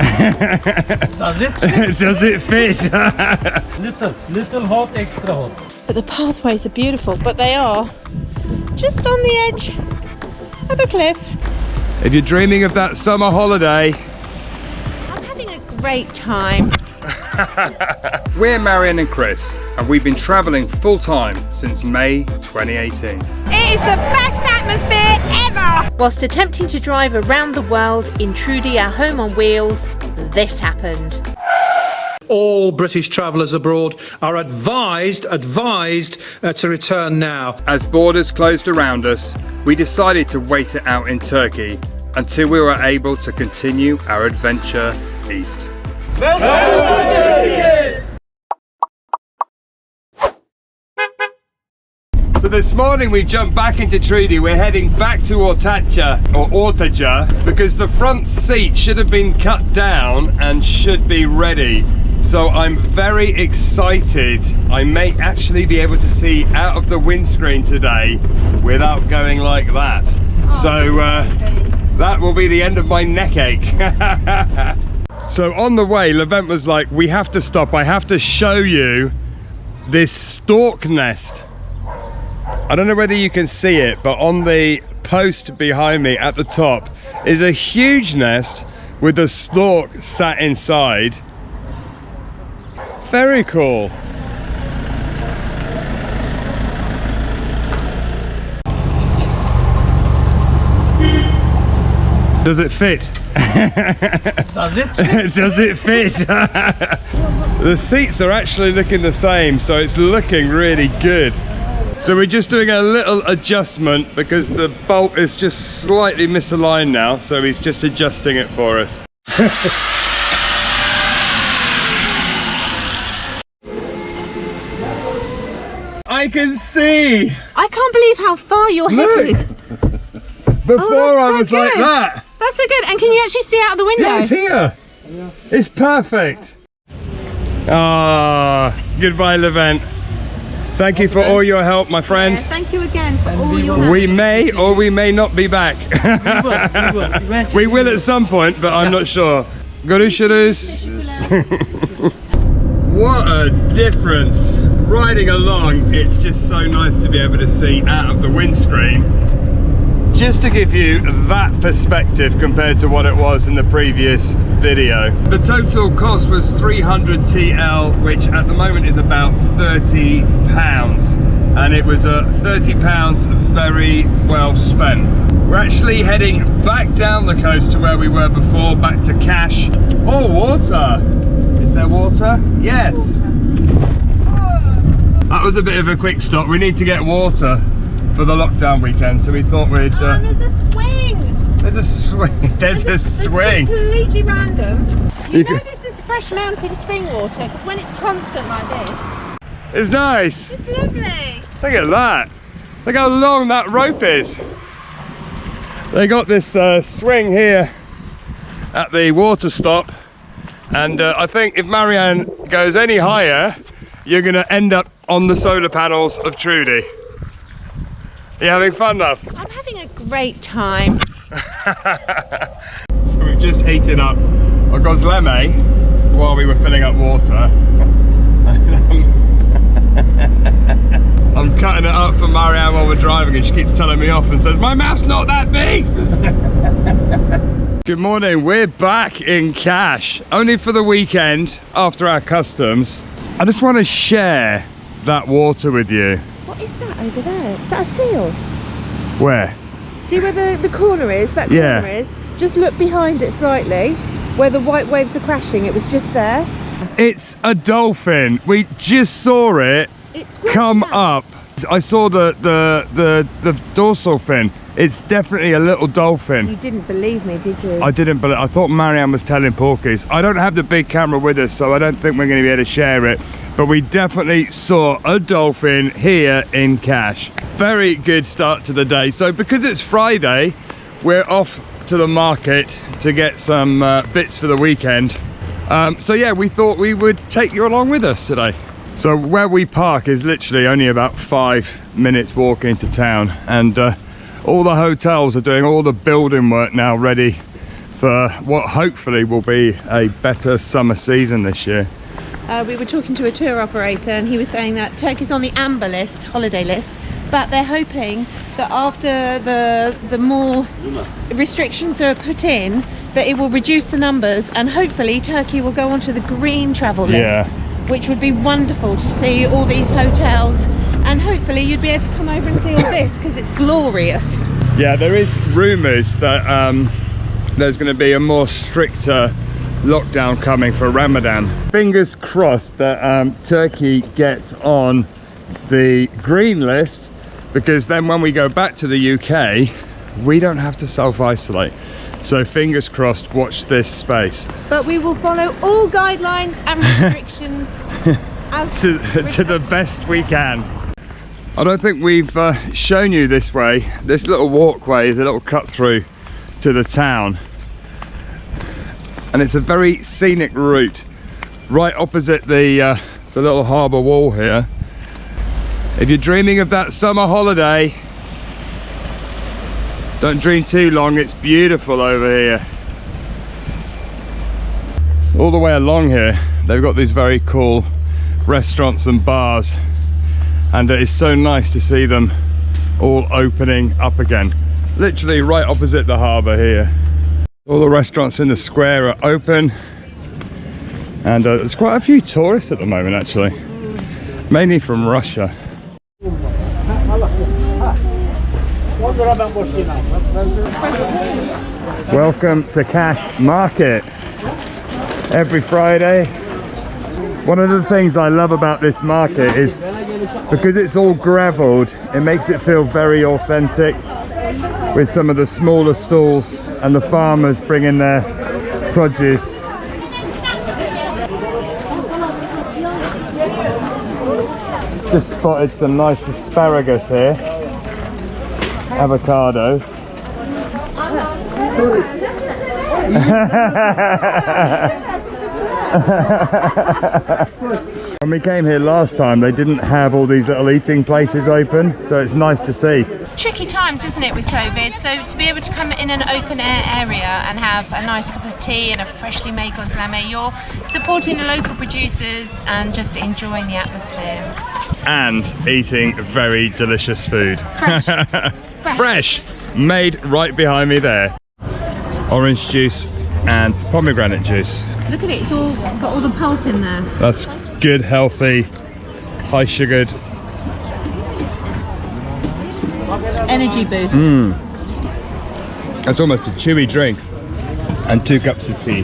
Does it? Does it fit? Little hot, extra hot. But the pathways are beautiful, but they are just on the edge of a cliff. If you're dreaming of that summer holiday, I'm having a great time. we're Marianne and Chris, and we've been travelling full time since May 2018. It is the best atmosphere ever! Whilst attempting to drive around the world in Trudy, our home on wheels, this happened. All British travellers abroad are advised to return now. As borders closed around us, we decided to wait it out in Turkey until we were able to continue our adventure east. So this morning we jumped back into Trudy. We're heading back to Ortaca because the front seat should have been cut down and should be ready. So I'm very excited. I may actually be able to see out of the windscreen today without going like that. So that will be the end of my neck ache. So on the way, Levent was like, we have to stop. I have to show you this stork nest. I don't know whether you can see it, but on the post behind me at the top is a huge nest with a stork sat inside. Very cool. Does it fit? Does it? Does it fit? The seats are actually looking the same, so it's looking really good. So we're just doing a little adjustment because the bolt is just slightly misaligned now, so he's just adjusting it for us. I can see! I can't believe how far your head is. Before I was so like good. that. That's so good. And can you actually see out of the window? Yeah, it's here. Yeah. It's perfect. Ah, goodbye, Levent. Thank you for all your help, my friend. Yeah, thank you again for all your help. We may or we may not be back. We will at some point, but I'm not sure. Görüşürüz. What a difference. Riding along, it's just so nice to be able to see out of the windscreen. Just to give you that perspective compared to what it was in the previous video. The total cost was 300 TL, which at the moment is about £30. And it was £30 very well spent. We're actually heading back down the coast to where we were before, back to Kaş. Oh, water! Is there water? Yes. That was a bit of a quick stop. We need to get water for the lockdown weekend, so we thought we'd... there's a swing! There's a swing. There's a swing. It's completely random. You know could... this is fresh mountain spring water, because when it's constant like this... It's nice. It's lovely. Look at that. Look how long that rope is. They got this swing here at the water stop, and I think if Marianne goes any higher, you're going to end up on the solar panels of Trudy. Are you having fun, love? I'm having a great time. So we've just heated up a Gözleme while we were filling up water. I'm cutting it up for Marianne while we're driving, and she keeps telling me off and says, my mouth's not that big! Good morning, we're back in Kaş, only for the weekend after our customs. I just want to share that water with you. What is that over there? Is that a seal? Where? See where the corner is? That corner is? Just look behind it slightly, where the white waves are crashing. It was just there. It's a dolphin. We just saw it come up. I saw the dorsal fin. It's definitely a little dolphin. You didn't believe me, did you? I didn't believe. I thought Marianne was telling porkies. I don't have the big camera with us, so I don't think we're going to be able to share it. But we definitely saw a dolphin here in Kaş. Very good start to the day. So because it's Friday, we're off to the market to get some bits for the weekend. So yeah, we thought we would take you along with us today. So where we park is literally only about 5 minutes walk into town, and all the hotels are doing all the building work now ready for what hopefully will be a better summer season this year. We were talking to a tour operator and he was saying that Turkey's on the amber list, holiday list, but they're hoping that after the more restrictions are put in, that it will reduce the numbers and hopefully Turkey will go onto the green travel list, which would be wonderful to see all these hotels, and hopefully you'd be able to come over and see all this because it's glorious. Yeah, there is rumours that there's going to be a more stricter lockdown coming for Ramadan. Fingers crossed that Turkey gets on the green list, because then when we go back to the UK we don't have to self-isolate. So fingers crossed, watch this space. But we will follow all guidelines and restrictions to the best we can. I don't think we've shown you this way. This little walkway is a little cut through to the town, and it's a very scenic route right opposite the little harbour wall here. If you're dreaming of that summer holiday, don't dream too long, it's beautiful over here. All the way along here they've got these very cool restaurants and bars, and it is so nice to see them all opening up again, literally right opposite the harbour here. All the restaurants in the square are open, and there's quite a few tourists at the moment actually, mainly from Russia. Welcome to Cash Market every Friday. One of the things I love about this market is because it's all gravelled, it makes it feel very authentic, with some of the smaller stalls and the farmers bringing their produce. Just spotted some nice asparagus here, avocados. When we came here last time they didn't have all these little eating places open, so it's nice to see. Tricky times, isn't it, with COVID? So to be able to come in an open air area and have a nice cup of tea and a freshly made gözleme, you're supporting the local producers and just enjoying the atmosphere. And eating very delicious food. Fresh. Fresh, made right behind me there. Orange juice and pomegranate juice. Look at it, it's all got all the pulp in there. That's good, healthy, high sugared. Energy boost. That's almost a chewy drink. And 2 cups of tea.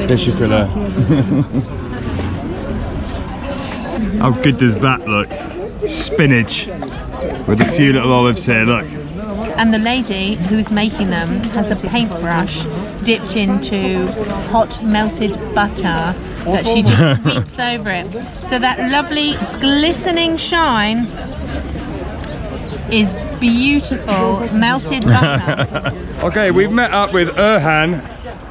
Teşekkürler. How good does that look? Spinach with a few little olives here, look. And the lady who's making them has a paintbrush dipped into hot melted butter that she just sweeps over it. So that lovely glistening shine is beautiful melted butter. Okay, we've met up with Erhan,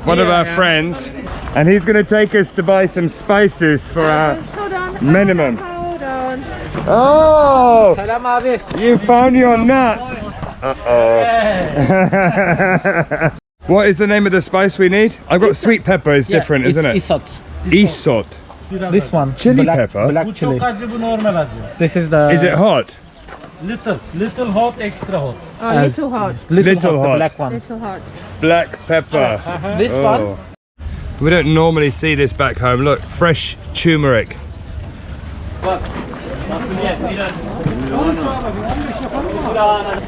one of our friends, and he's going to take us to buy some spices for our minimum. Hold on. Oh! Selam abi. You found your nuts! Uh-oh. What is the name of the spice we need? I've got sweet pepper, it's different, isn't it? Isot. Isot. This one. Chili black, pepper? Black Bu chili. çok acı, bu normal acı. This is the. Is it hot? Little hot, extra hot. Oh, as- little hot. Little hot. The black one. Little hot. Black pepper. This Oh. one. We don't normally see this back home. Look, fresh turmeric.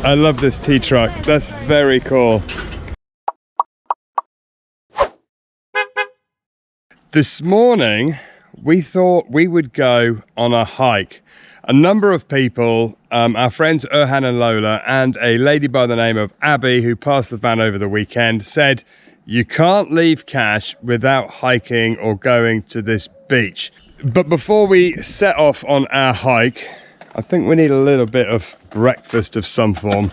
I love this tea truck. That's very cool. This morning, we thought we would go on a hike. A number of people, our friends Erhan and Lola, and a lady by the name of Abby, who passed the van over the weekend, said, you can't leave Cash without hiking or going to this beach. But before we set off on our hike, I think we need a little bit of breakfast of some form.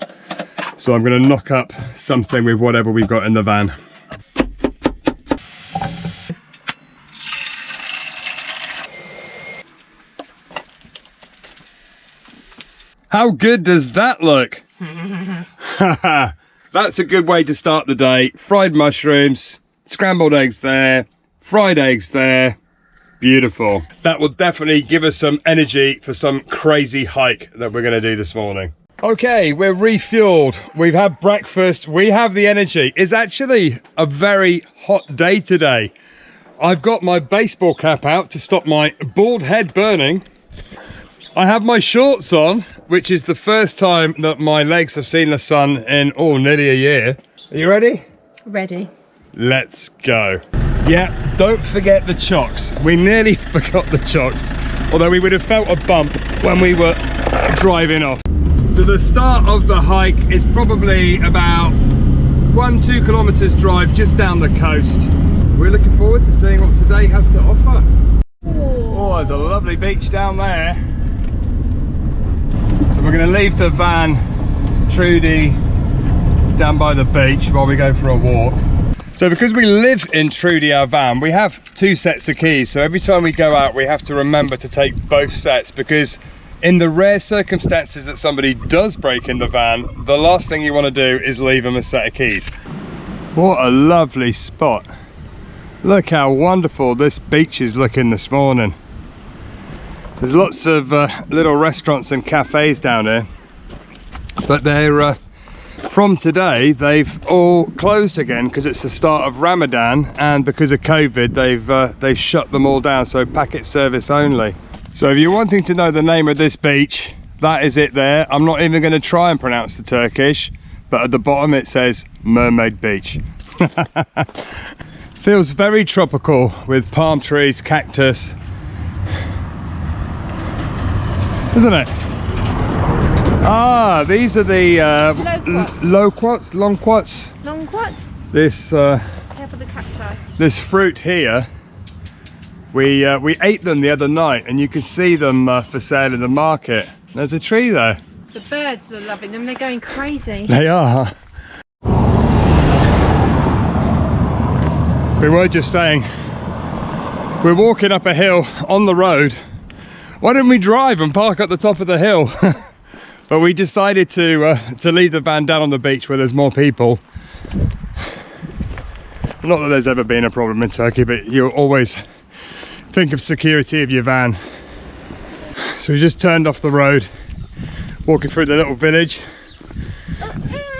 So I'm going to knock up something with whatever we've got in the van. How good does that look? that's a good way to start the day. Fried mushrooms, scrambled eggs there, fried eggs there. Beautiful. That will definitely give us some energy for some crazy hike that we're going to do this morning. Okay, we're refueled. We've had breakfast. We have the energy. It's actually a very hot day today. I've got my baseball cap out to stop my bald head burning. I have my shorts on, which is the first time that my legs have seen the sun in, nearly a year. Are you ready? Ready. Let's go. Yeah, don't forget the chocks. We nearly forgot the chocks, although we would have felt a bump when we were driving off. So the start of the hike is probably about 1-2 kilometers drive just down the coast. We're looking forward to seeing what today has to offer. Oh, there's a lovely beach down there. So we're going to leave the van, Trudy, down by the beach while we go for a walk. So because we live in Trudy, our van, we have 2 sets of keys. So every time we go out, we have to remember to take both sets, because in the rare circumstances that somebody does break in the van, the last thing you want to do is leave them a set of keys. What a lovely spot. Look how wonderful this beach is looking this morning. There's lots of little restaurants and cafes down here, but they're from today they've all closed again because it's the start of Ramadan, and because of COVID they've shut them all down, so packet service only. So if you're wanting to know the name of this beach, that is it there. I'm not even going to try and pronounce the Turkish, but at the bottom it says Mermaid Beach. Feels very tropical with palm trees, cactus, isn't it? Ah, these are the loquats. This Careful the cacti. this fruit here. We ate them the other night, and you can see them for sale in the market. There's a tree there. The birds are loving them. They're going crazy. They are. We were just saying, we're walking up a hill on the road. Why didn't we drive and park at the top of the hill? But we decided to leave the van down on the beach where there's more people. Not that there's ever been a problem in Turkey, but you always think of security of your van. So we just turned off the road, walking through the little village.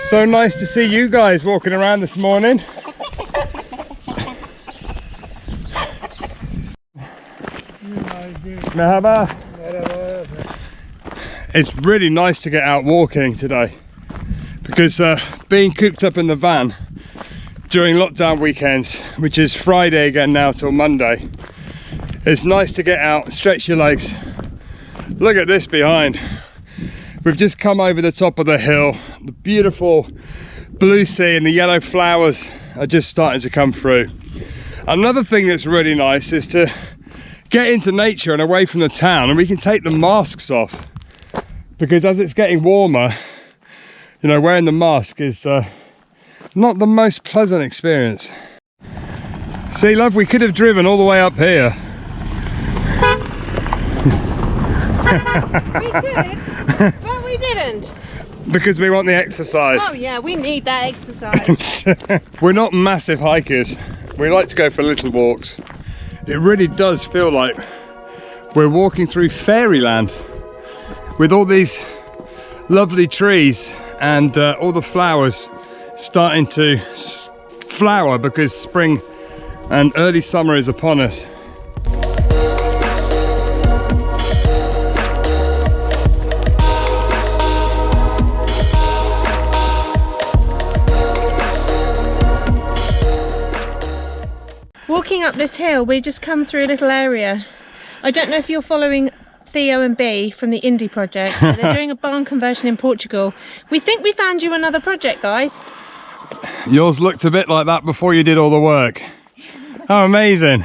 So nice to see you guys walking around this morning. Merhaba. It's really nice to get out walking today, because being cooped up in the van during lockdown weekends, which is Friday again now till Monday, it's nice to get out, stretch your legs. Look at this behind. We've just come over the top of the hill. The beautiful blue sea and the yellow flowers are just starting to come through. Another thing that's really nice is to get into nature and away from the town, and we can take the masks off, because as it's getting warmer, you know, wearing the mask is not the most pleasant experience. See, love, we could have driven all the way up here. We could, but we didn't. Because we want the exercise. Oh yeah, we need that exercise. We're not massive hikers. We like to go for little walks. It really does feel like we're walking through fairyland, with all these lovely trees and all the flowers starting to flower, because spring and early summer is upon us. Walking up this hill, we just come through a little area. I don't know if you're following Theo and B from the Indie Project. They're doing a barn conversion in Portugal. We think we found you another project, guys. Yours looked a bit like that before you did all the work. How amazing.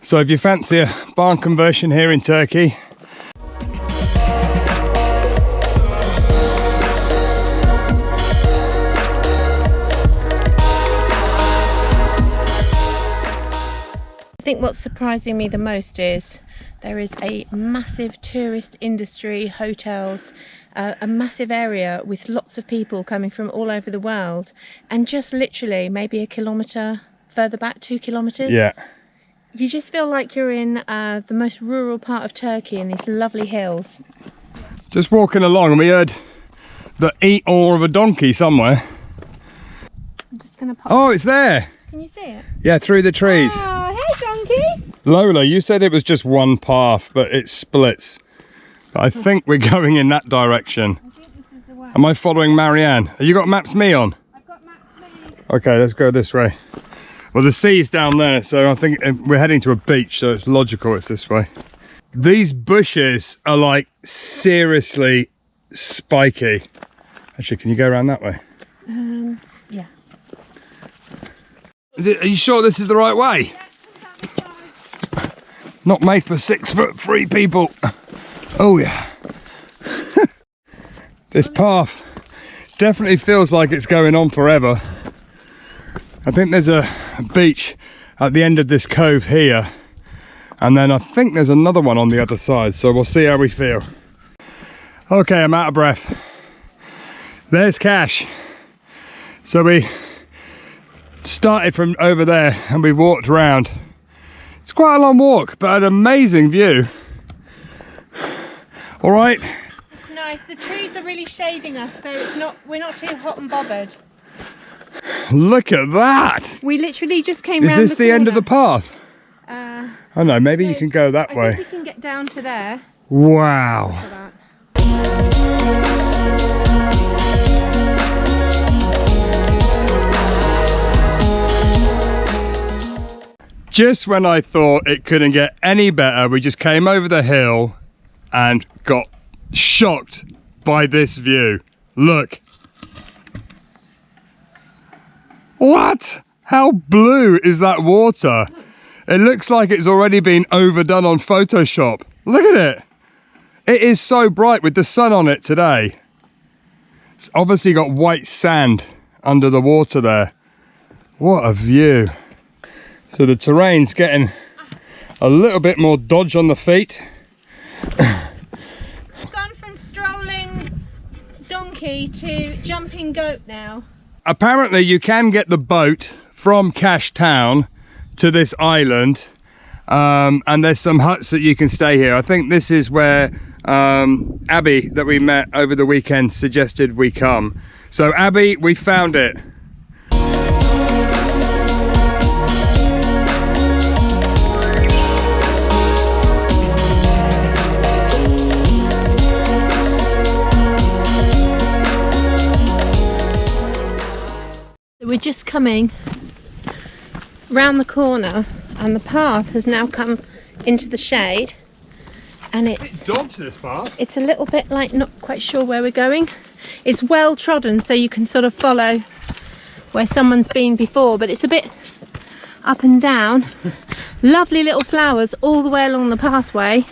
So if you fancy a barn conversion here in Turkey, I think what's surprising me the most is there is a massive tourist industry, hotels a massive area with lots of people coming from all over the world, and just literally maybe a kilometre further back, 2 kilometres. Yeah. You just feel like you're in the most rural part of Turkey in these lovely hills. Just walking along and we heard the eat-all of a donkey somewhere. I'm just going to pop... Oh, it's there. Can you see it? Yeah, through the trees. Oh, hey donkey! Lola, you said it was just one path, but it splits. But I think we're going in that direction. I think this is the way. Am I following Marianne? Have you got Maps Me on? I've got Maps Me. Okay, let's go this way. Well, the sea's down there, so I think we're heading to a beach, so it's logical it's this way. These bushes are like seriously spiky. Actually, can you go around that way? Yeah. Are you sure this is the right way? Not made for 6'3" people. Oh yeah. This path definitely feels like it's going on forever. I think there's a beach at the end of this cove here, and then I think there's another one on the other side, so we'll see how we feel. Okay, I'm out of breath. There's Cash. So we started from over there and we walked around. It's quite a long walk, but an amazing view. All right. It's nice. The trees are really shading us, so we're not too hot and bothered. Look at that. We literally just came round Is this the end of the path? Oh no, maybe you can go that I way. think we can get down to there. Wow. For that. Just when I thought it couldn't get any better, we just came over the hill and got shocked by this view. Look. What? How blue is that water? It looks like it's already been overdone on Photoshop. Look at it. It is so bright with the sun on it today. It's obviously got white sand under the water there. What a view. So the terrain's getting a little bit more dodge on the feet. We've gone from strolling donkey to jumping goat now. Apparently you can get the boat from Cash Town to this island, and there's some huts that you can stay here. I think this is where Abby that we met over the weekend suggested we come. So Abby, we found it. We're just coming round the corner and the path has now come into the shade, and it's Dodge this path. a little bit like not quite sure where we're going. It's well trodden, so you can sort of follow where someone's been before, but it's a bit up and down. Lovely little flowers all the way along the pathway,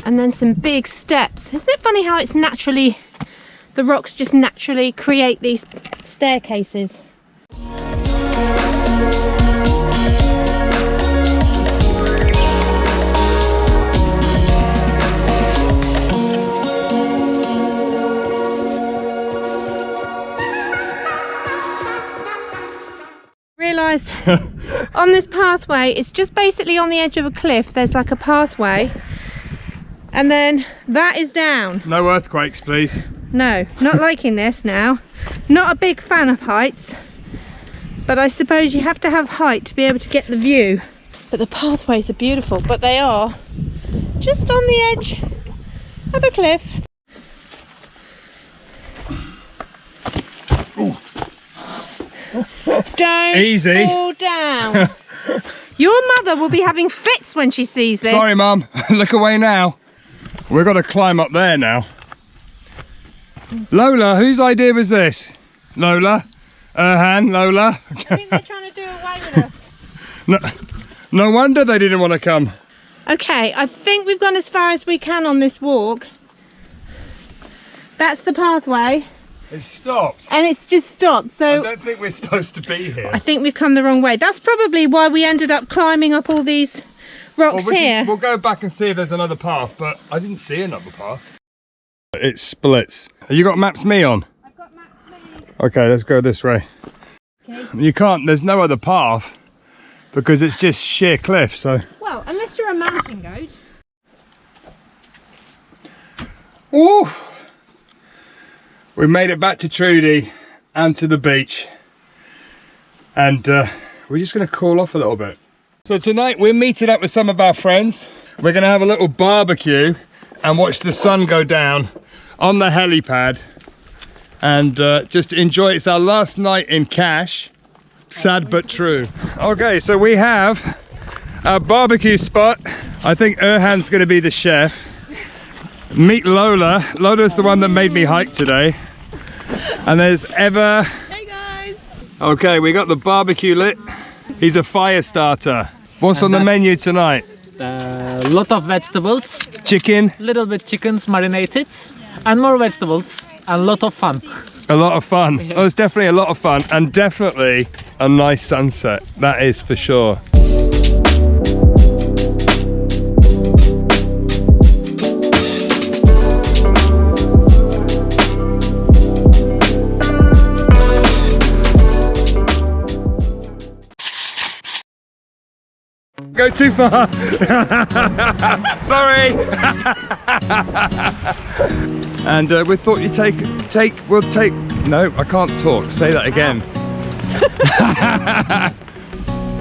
and then some big steps. Isn't it funny how it's naturally, the rocks just naturally create these staircases? Realised on this pathway, it's just basically on the edge of a cliff. There's like a pathway, and then that is down. No earthquakes, please. No, not liking this now. Not a big fan of heights, but I suppose you have to have height to be able to get the view. But the pathways are beautiful, but they are just on the edge of a cliff. Don't Easy. fall down. Your mother will be having fits when she sees this. Sorry, Mum. Look away now. We've got to climb up there now. Lola, whose idea was this? Lola? Erhan, Lola? I think they're trying to do away with us. No wonder they didn't want to come. Okay, I think we've gone as far as we can on this walk. That's the pathway, It stopped. and it's just stopped. I So don't think we're supposed to be here. I think we've come the wrong way. That's probably why we ended up climbing up all these Rocks here. We'll go back and see if there's another path, but I didn't see another path. It splits. Have you got Maps Me on? I've got Maps Me. Okay, let's go this way. Okay. You can't, there's no other path because it's just sheer cliff, so. Well, unless you're a mountain goat. Ooh! We made it back to Trudy and to the beach. And we're just gonna cool off a little bit. So tonight we're meeting up with some of our friends. We're gonna have a little barbecue and watch the sun go down on the helipad. And just enjoy it. It's our last night in Cash. Sad but true. Okay, so we have a barbecue spot. I think Erhan's gonna be the chef. Meet Lola. Lola's the one that made me hike today. And there's Eva. Hey guys. Okay, we got the barbecue lit. He's a fire starter. What's on the menu tonight? Lot of vegetables, Chicken. little bit chickens marinated, and more vegetables, and lot of fun. A lot of fun. Oh, it's definitely a lot of fun, and definitely a nice sunset. That is for sure. Go too far. Sorry. And we thought you'd we'll take. No, I can't talk. Say that again.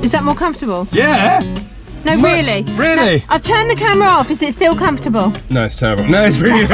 Is that more comfortable? Yeah. No, Much. really. Really? No, I've turned the camera off. Is it still comfortable? No, it's terrible. No, it's really.